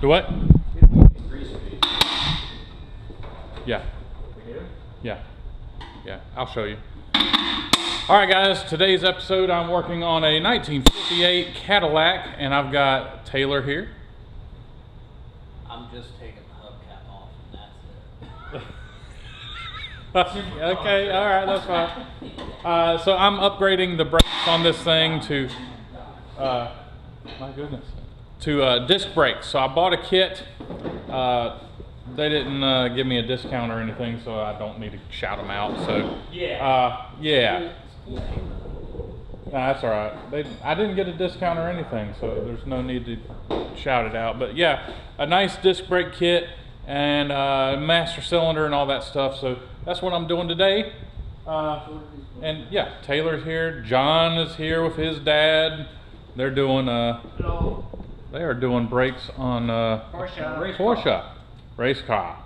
Do what? Yeah. Yeah. Yeah, I'll show you. All right, guys, today's episode, I'm working on a 1958 Cadillac, and I've got Taylor here. I'm just taking the hubcap off, and that's it. Okay, all right, that's fine. So I'm upgrading the brakes on this thing to, my goodness, to disc brakes. So I bought a kit. They didn't give me a discount or anything, so I don't need to shout them out. So yeah. Nah, that's all right. I didn't get a discount or anything, so there's no need to shout it out. But yeah, a nice disc brake kit and master cylinder and all that stuff. So that's what I'm doing today. And yeah, Taylor's here. John is here with his dad. They're doing they are doing brakes on Porsche race car.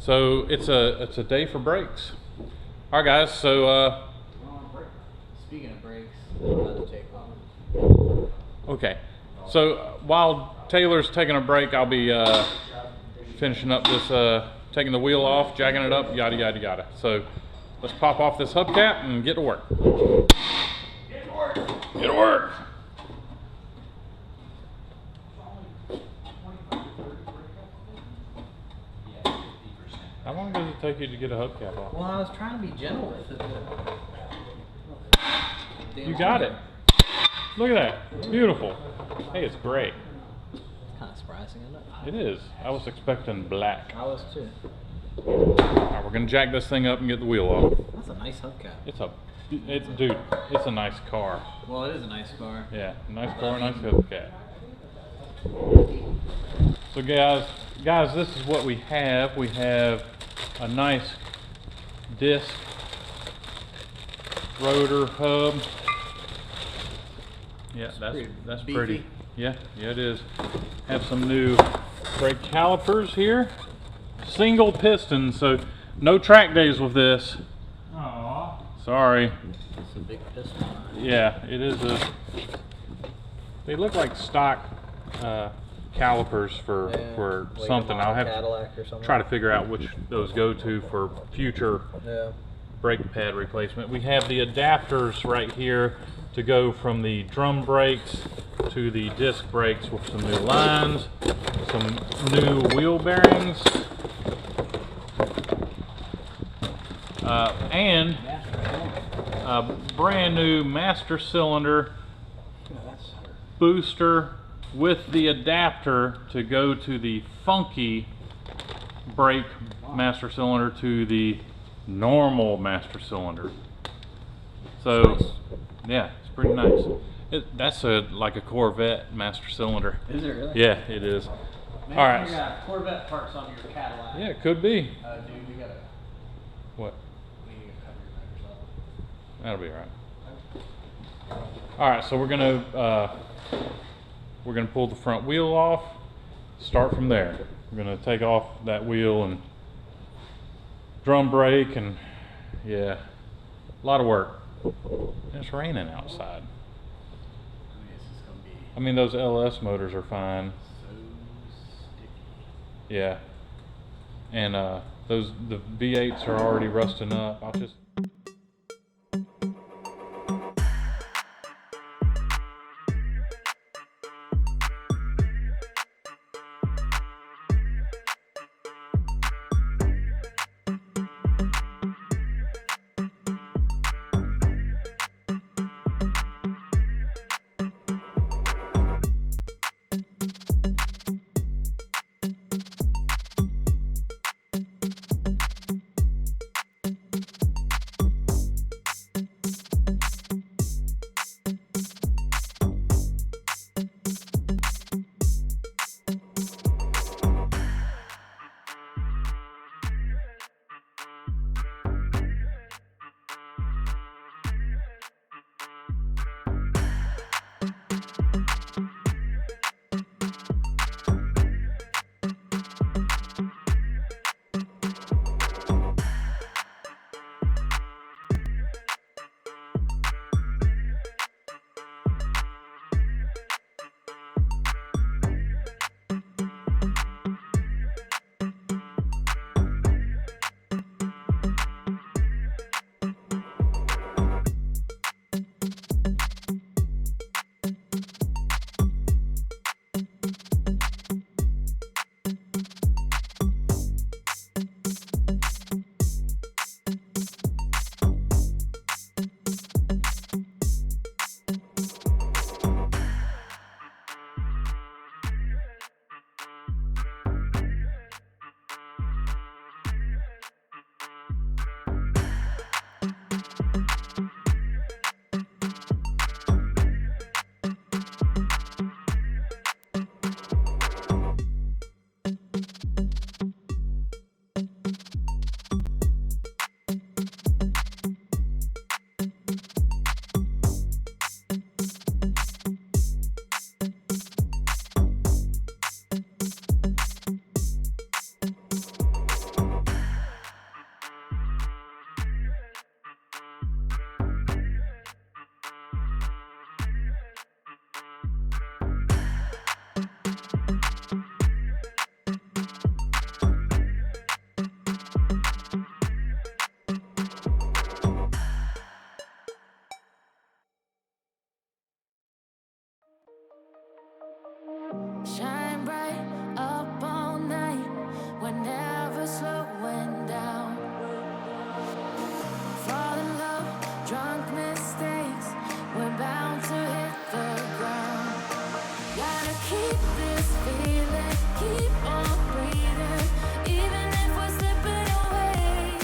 So it's a day for brakes. All right, guys. So Speaking of brakes, I'm about to take off. okay. So while Taylor's taking a break, I'll be finishing up this, taking the wheel off, jacking it up, yada yada yada. So let's pop off this hubcap and get to work. Get to work. Get to work. How long does it take you to get a hubcap off? Well, I was trying to be gentle with it. You got it. Look at that. Beautiful. Hey, it's gray. It's kind of surprising, isn't it? It is. I was expecting black. I was too. All right, we're gonna jack this thing up and get the wheel off. That's a nice hubcap. Dude, it's a nice car. Well, it is a nice car. Yeah, nice car, nice hubcap. So guys, this is what we have. We have a nice disc rotor hub. Yeah, that's pretty. Yeah, it is. Have some new brake calipers here. Single piston, so no track days with this. Aww. Sorry. It's a big piston. Yeah, it is they look like stock calipers for like something. I'll have Cadillac or something. to try to figure out which those go to for future brake pad replacement. We have the adapters right here to go from the drum brakes to the disc brakes with some new lines, some new wheel bearings, and a brand new master cylinder booster with the adapter to go to the funky brake master cylinder to the normal master cylinder. So yeah, it's pretty nice. That's like a Corvette master cylinder. Is it really? Yeah, it is. Man, all right. You got Corvette parts on your Cadillac. Yeah, it could be. Dude, you gotta. What? We need to cover your motors up. That'll be all right. All right, so we're gonna pull the front wheel off. Start from there. We're gonna take off that wheel and drum brake, and yeah, a lot of work. It's raining outside. I mean, those LS motors are fine. So sticky. Yeah, and the V8s are already rusting up. I'll just. Shine bright up all night, we're never slowing down. Fall in love, drunk mistakes, we're bound to hit the ground. Gotta keep this feeling, keep on breathing, even if we're slipping away.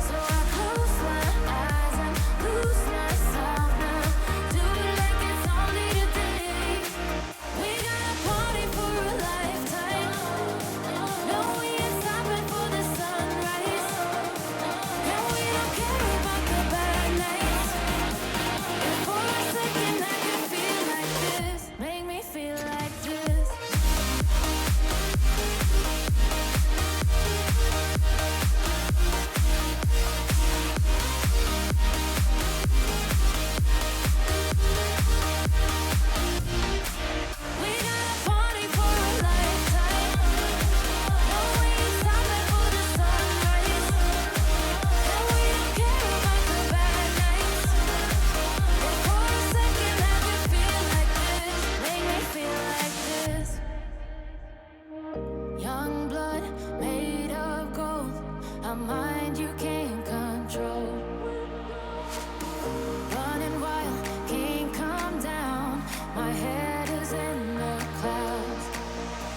So I close my eyes and lose myself now, do it like it's only today. We got a party for a lifetime, no we ain't stopping for the sunrise, and we don't care about the bad nights. If for a second I can feel like this, make me feel like this. We got a party for a lifetime, no we ain't stopping for the sunrise, and we don't care about the bad nights. If for a second I can feel like this, make me feel like this. Young blood made of gold, a mind you can't control. Running wild, can't come down, my head is in the clouds.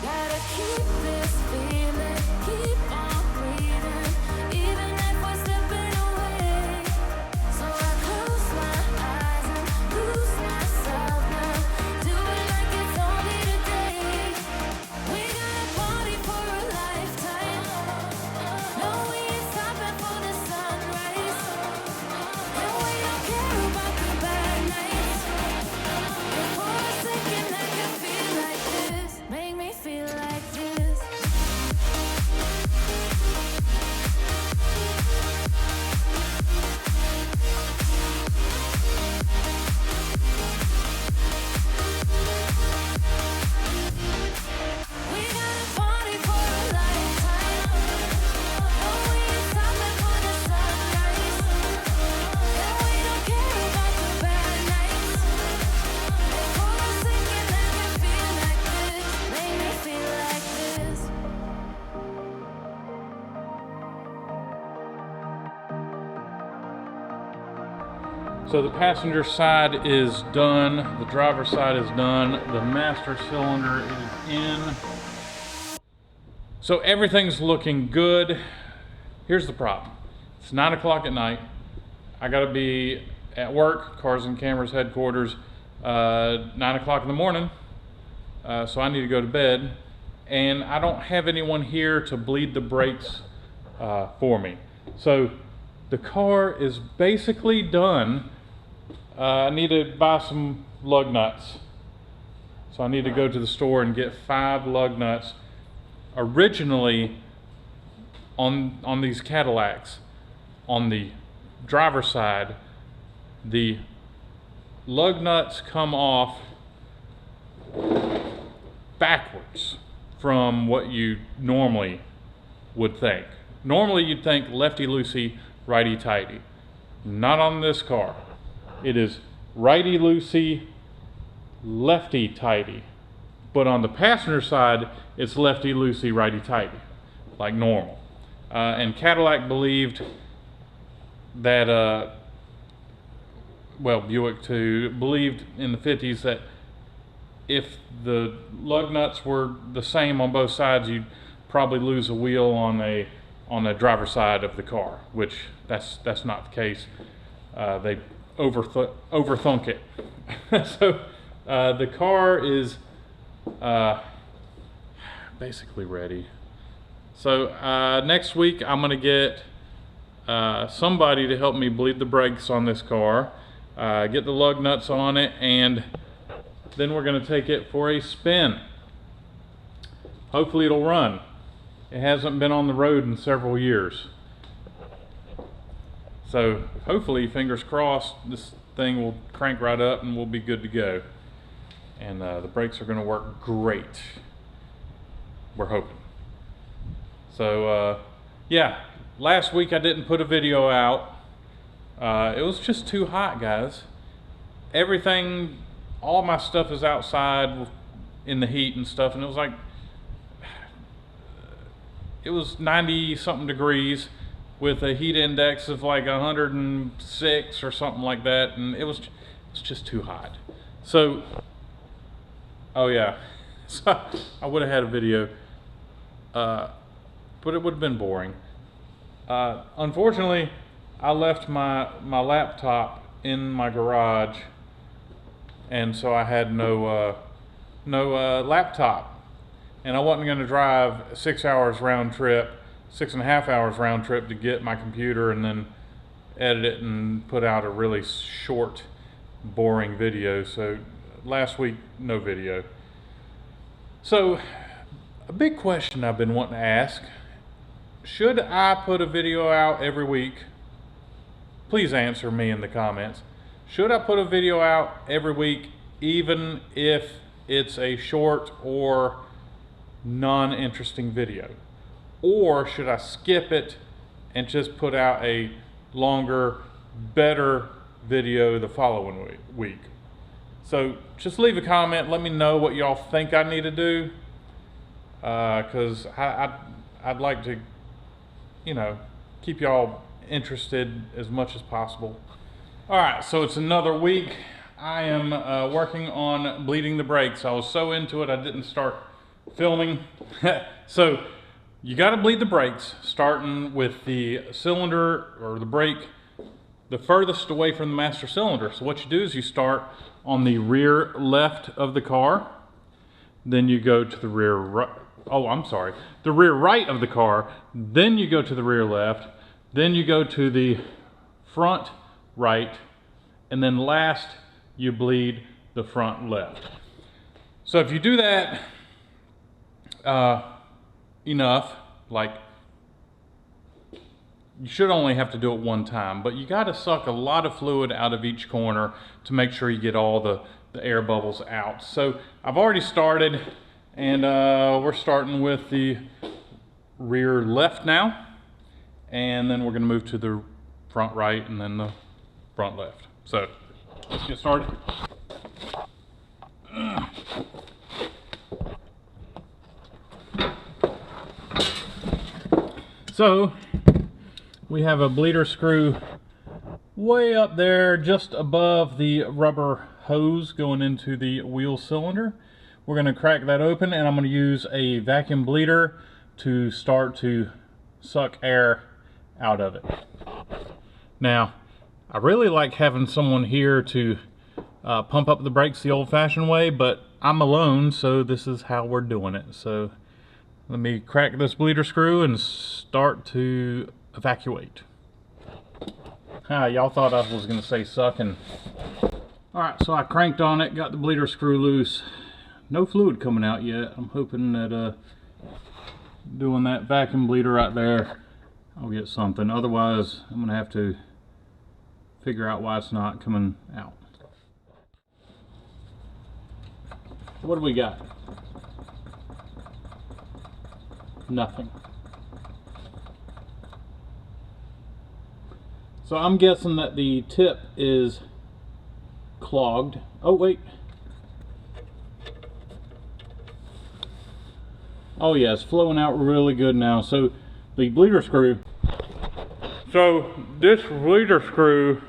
Gotta keep this feeling, keep on breathing, even if we're slipping away. So I close my eyes and lose myself now, do it like it's only today. We got a party for a lifetime, no we ain't stopping for the sunrise, and we don't care about the bad nights. If for a second I can feel like this, make me feel like this. We got a party for a lifetime, no we ain't stopping for the sunrise, and we don't care about the bad nights. If for a second I can feel like this, make me feel like this. So the passenger side is done, the driver's side is done, the master cylinder is in. So everything's looking good. Here's the problem. It's 9 o'clock at night. I gotta be at work, Cars and Cameras headquarters, 9 o'clock in the morning. So I need to go to bed. And I don't have anyone here to bleed the brakes for me. So the car is basically done. I need to buy some lug nuts. So I need to go to the store and get 5 lug nuts. Originally, on these Cadillacs, on the driver's side, the lug nuts come off backwards from what you normally would think. Normally you'd think lefty-loosey, righty-tighty. Not on this car. It is righty-loosey, lefty-tighty. But on the passenger side, it's lefty-loosey, righty-tighty, like normal. And Cadillac believed that, Buick too, believed in the 50s that if the lug nuts were the same on both sides, you'd probably lose a wheel on the driver's side of the car, which that's not the case. They overthunk it. So the car is basically ready. So next week I'm gonna get somebody to help me bleed the brakes on this car, get the lug nuts on it, and then we're gonna take it for a spin. Hopefully it'll run. It hasn't been on the road in several years. So hopefully, fingers crossed, this thing will crank right up and we'll be good to go. And the brakes are gonna work great. We're hoping. So yeah, last week I didn't put a video out. It was just too hot, guys. Everything, all my stuff is outside in the heat and stuff, and it was like, it was 90 something degrees with a heat index of like 106 or something like that, and it was just too hot. So, oh yeah, so I would have had a video, but it would have been boring. Unfortunately, I left my laptop in my garage, and so I had no laptop. And I wasn't going to drive 6 hours round trip, 6.5 hours round trip to get my computer and then edit it and put out a really short, boring video. So last week, no video. So a big question I've been wanting to ask, should I put a video out every week? Please answer me in the comments. Should I put a video out every week, even if it's a short or non-interesting video? Or should I skip it and just put out a longer, better video the following week? So just leave a comment, let me know what y'all think I need to do, because I'd like to, you know, keep y'all interested as much as possible. All right, so it's another week. I am working on bleeding the brakes. I was so into it I didn't start filming. So you got to bleed the brakes, starting with the cylinder or the brake the furthest away from the master cylinder. So what you do is you start on the rear left of the car, then you go to the rear right, the rear right of the car, then you go to the rear left, then you go to the front right, and then last you bleed the front left. So if you do that enough, like, you should only have to do it one time, but you got to suck a lot of fluid out of each corner to make sure you get all the air bubbles out. So I've already started, and we're starting with the rear left now, and then we're going to move to the front right and then the front left. So let's get started. So we have a bleeder screw way up there just above the rubber hose going into the wheel cylinder. We're going to crack that open, and I'm going to use a vacuum bleeder to start to suck air out of it. Now, I really like having someone here to pump up the brakes the old-fashioned way, but I'm alone, so this is how we're doing it. So let me crack this bleeder screw and start to evacuate. Y'all thought I was going to say sucking. Alright, so I cranked on it, got the bleeder screw loose. No fluid coming out yet. I'm hoping that doing that vacuum bleeder right there, I'll get something. Otherwise, I'm going to have to figure out why it's not coming out. What do we got? Nothing. So I'm guessing that the tip is clogged. Oh wait. Oh yeah, it's flowing out really good now. So the bleeder screw. So this bleeder screw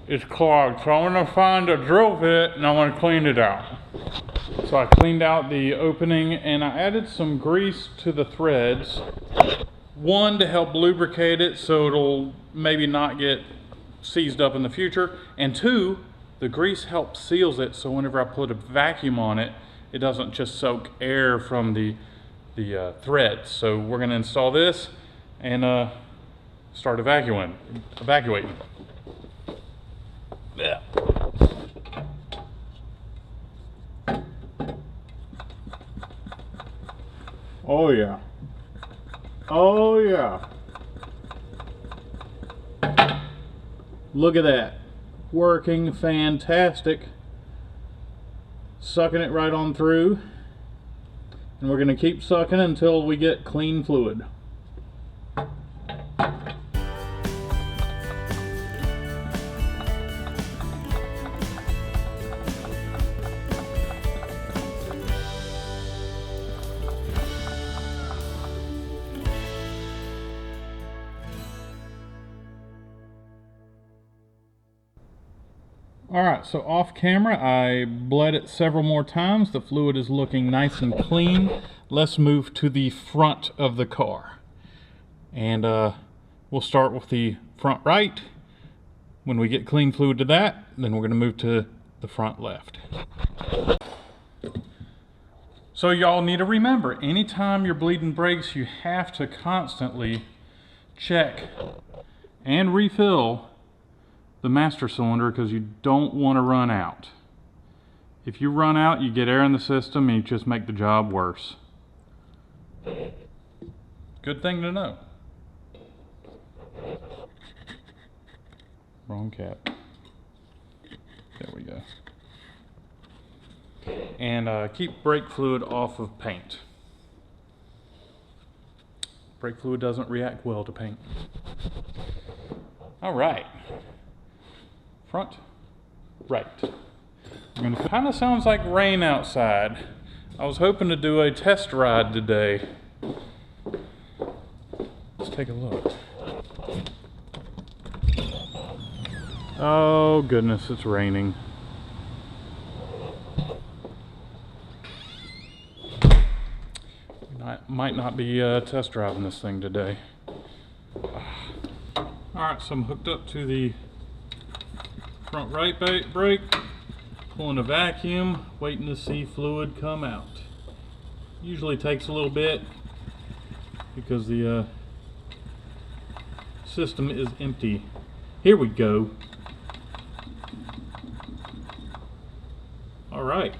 is clogged. So I'm going to find a drill bit and I want to clean it out. So I cleaned out the opening and I added some grease to the threads. One, to help lubricate it so it'll maybe not get seized up in the future. And two, the grease helps seals it so whenever I put a vacuum on it, it doesn't just soak air from the threads. So we're going to install this and start evacuating. Yeah. Oh yeah. Oh yeah. Look at that. Working fantastic. Sucking it right on through. And we're going to keep sucking until we get clean fluid. Alright, so off camera I bled it several more times. The fluid is looking nice and clean. Let's move to the front of the car. And we'll start with the front right. When we get clean fluid to that, then we're going to move to the front left. So y'all need to remember, anytime you're bleeding brakes, you have to constantly check and refill the master cylinder because you don't want to run out. If you run out, you get air in the system and you just make the job worse. Good thing to know. Wrong cap. There we go. And keep brake fluid off of paint. Brake fluid doesn't react well to paint. All right. Front, right. Kind of sounds like rain outside. I was hoping to do a test ride today. Let's take a look. Oh goodness, it's raining. Might not be test driving this thing today. Alright, so I'm hooked up to the front right brake, pulling a vacuum, waiting to see fluid come out. Usually takes a little bit because the system is empty. Here we go. Alright.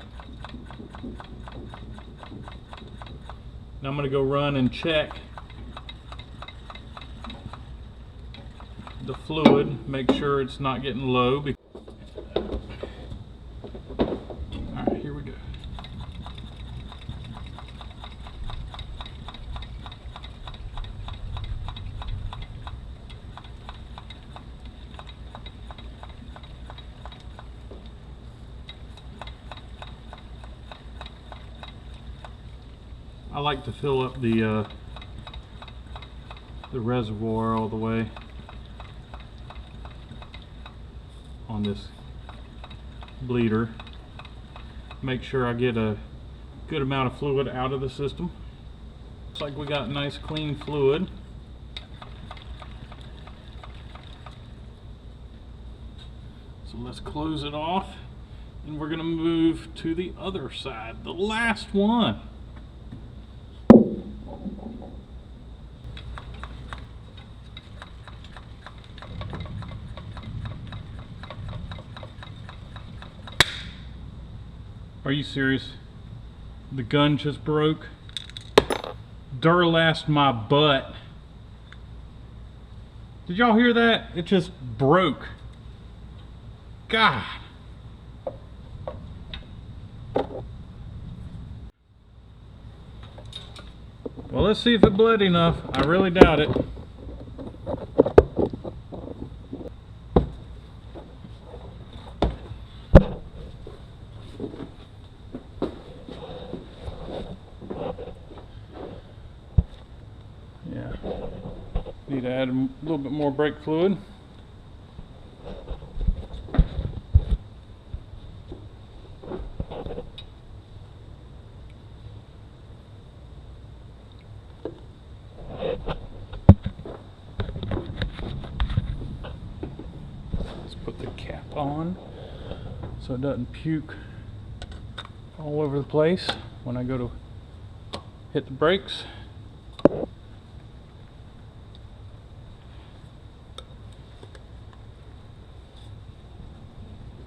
Now I'm going to go run and check the fluid, make sure it's not getting low. Alright, here we go. I like to fill up the reservoir all the way on this bleeder. Make sure I get a good amount of fluid out of the system. Looks like we got nice clean fluid. So let's close it off and we're gonna move to the other side, the last one. Are you serious? The gun just broke? Duralast my butt. Did y'all hear that? It just broke. God. Well, let's see if it bled enough. I really doubt it. Yeah, need to add a little bit more brake fluid. Let's put the cap on so it doesn't puke all over the place when I go to hit the brakes.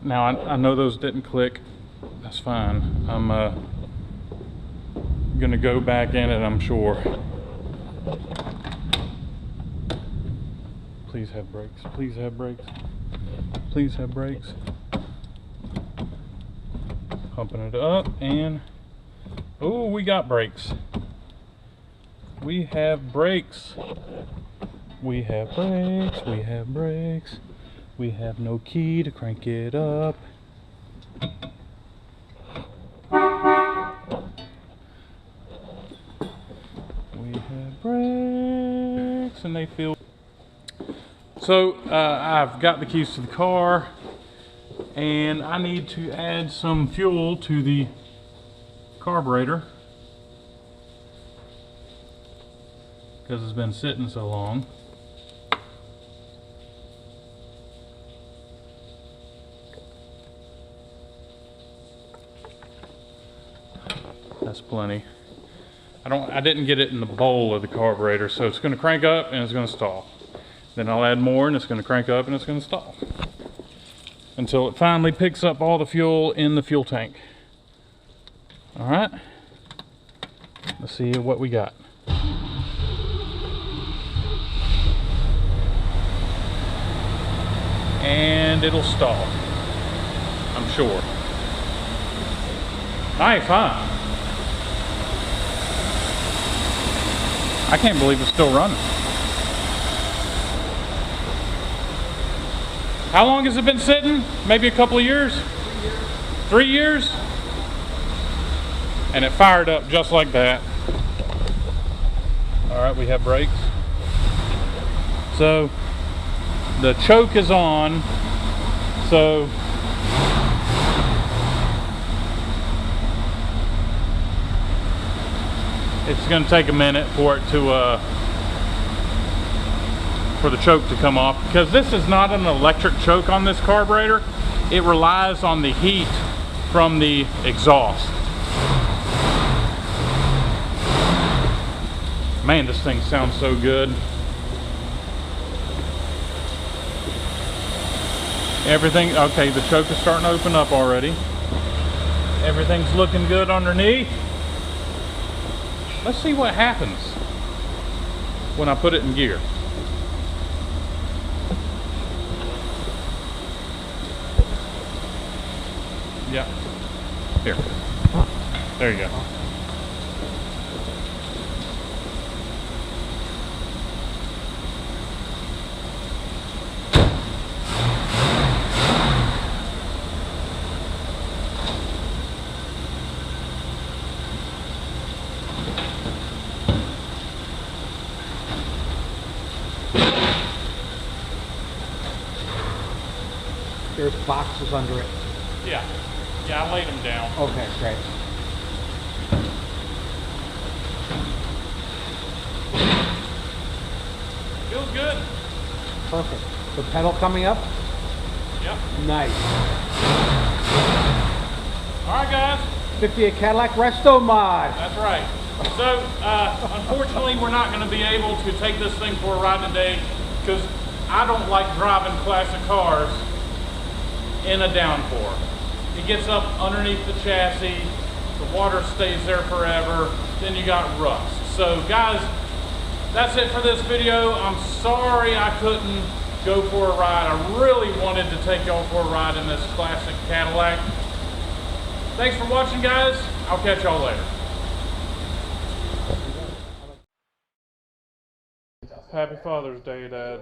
Now I know those didn't click. That's fine. I'm gonna go back in it, I'm sure. Please have brakes. Please have brakes. Please have brakes. Pumping it up and oh, we got brakes. We have brakes. We have brakes. We have brakes. We have no key to crank it up. We have brakes and they feel. So I've got the keys to the car And I need to add some fuel to the carburetor because it's been sitting so long. That's plenty. I didn't get it in the bowl of the carburetor, so it's going to crank up and it's going to stall. Then I'll add more and it's going to crank up and it's going to stall until it finally picks up all the fuel in the fuel tank. All right, let's see what we got. And it'll stall, I'm sure. All right, fine. I can't believe it's still running. How long has it been sitting? Maybe a couple of years? 3 years? And it fired up just like that. All right, we have brakes. So the choke is on. So it's going to take a minute for it to for the choke to come off, because this is not an electric choke on this carburetor. It relies on the heat from the exhaust. Man, this thing sounds so good. Everything, okay, the choke is starting to open up already. Everything's looking good underneath. Let's see what happens when I put it in gear. Yeah. Here. There you go. There's boxes under it. Yeah. Yeah, I laid them down. Okay, great. Feels good. Perfect. The pedal coming up? Yep. Nice. All right, guys. 58 Cadillac Resto Mod. That's right. So, unfortunately, we're not going to be able to take this thing for a ride today because I don't like driving classic cars in a downpour. It gets up underneath the chassis, the water stays there forever, then you got rust. So guys, that's it for this video. I'm sorry I couldn't go for a ride. I really wanted to take y'all for a ride in this classic Cadillac. Thanks for watching, guys. I'll catch y'all later. Happy Father's Day, Dad.